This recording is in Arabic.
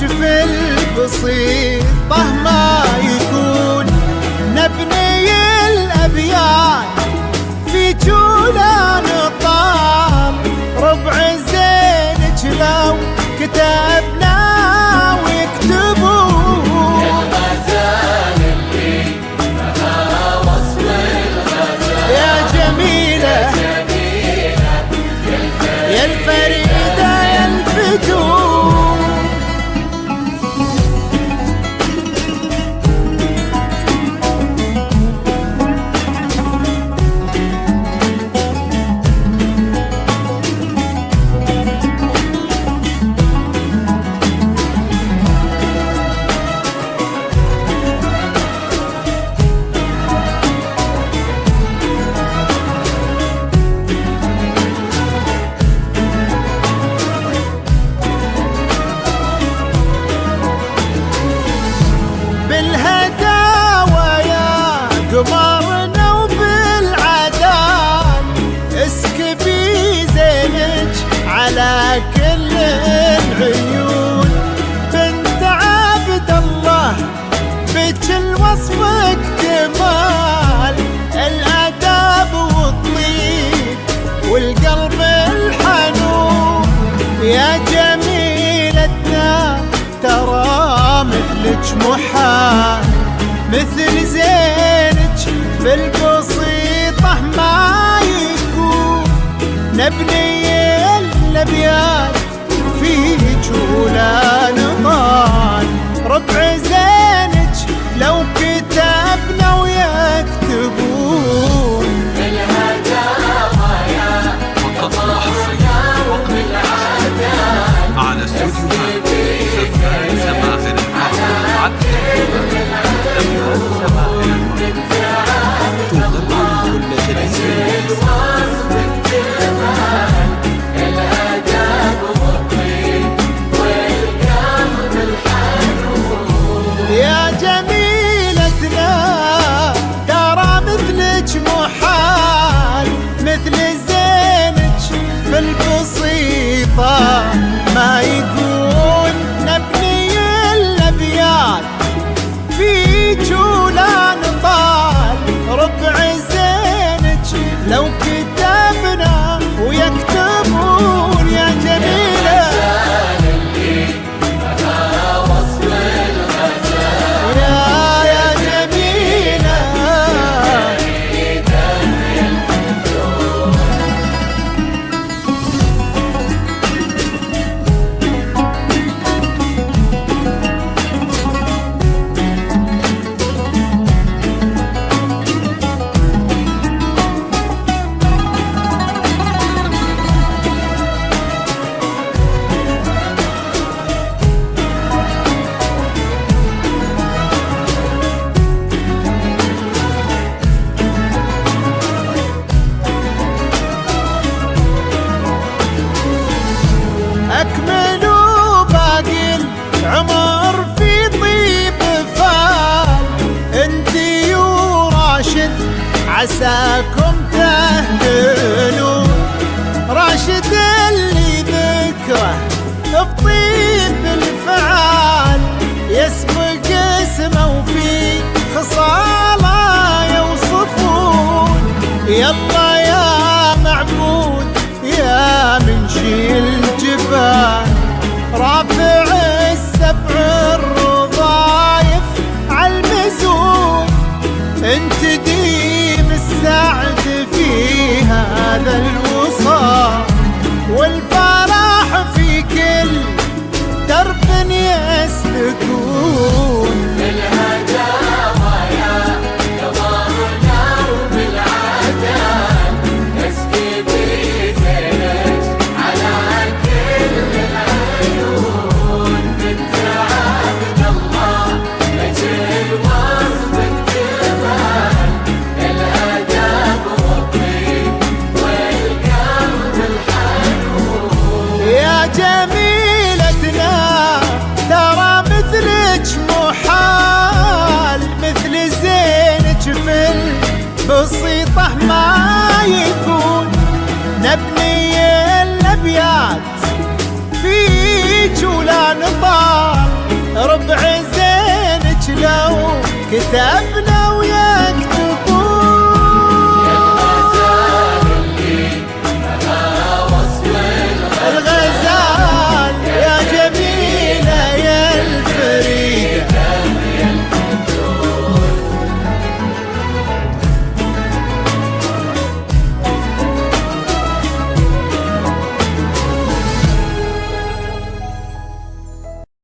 في البسيطة ما يكون، نبني الأبيات في جولان طال، ربع زينك لو كتبنا ويكتبون الغزال اللي بها وصف الغزال، يا جميلة يا الفريدة يا الفتون. بالهداوى يا قمرنا وبالعدال، اسكبي زينك على كل العيون، بنت عبد الله بك الوصف اكتمال، الاداب والطيب والقلب الحنون، يا جميلتنا ترى مثلك محال، مثل زينك بالبسيطة ما يكون، نبني الأبيات في جولان طال، ربع زينك لو كتبنا ويكتبون الهداوى قمرنا وبالعدال، على استوديوهات سفاري سماهر المعروف تقدم كل جديد. يا جميلتنا ترى مثلك محال، مثل زينك بالبسيطة ما يكون، نبني الأبيات في جولان طال، ربع زينك لو كتبنا ويكتبون، يا جميلة يا جميلة. أكملوا باقي العمر في طيب فال، انتي وراشد عساكم تهتلون، راشد اللي ذكره بطيب الفعال، يسبق اسمه وفي خصاله يوصفون، يلا يا معبود يا منشيل الجبال، رافع السبع الرضايف عالمزون، انت ديم السعد في هذا الوصال، والفرح في كل درب يسلكون.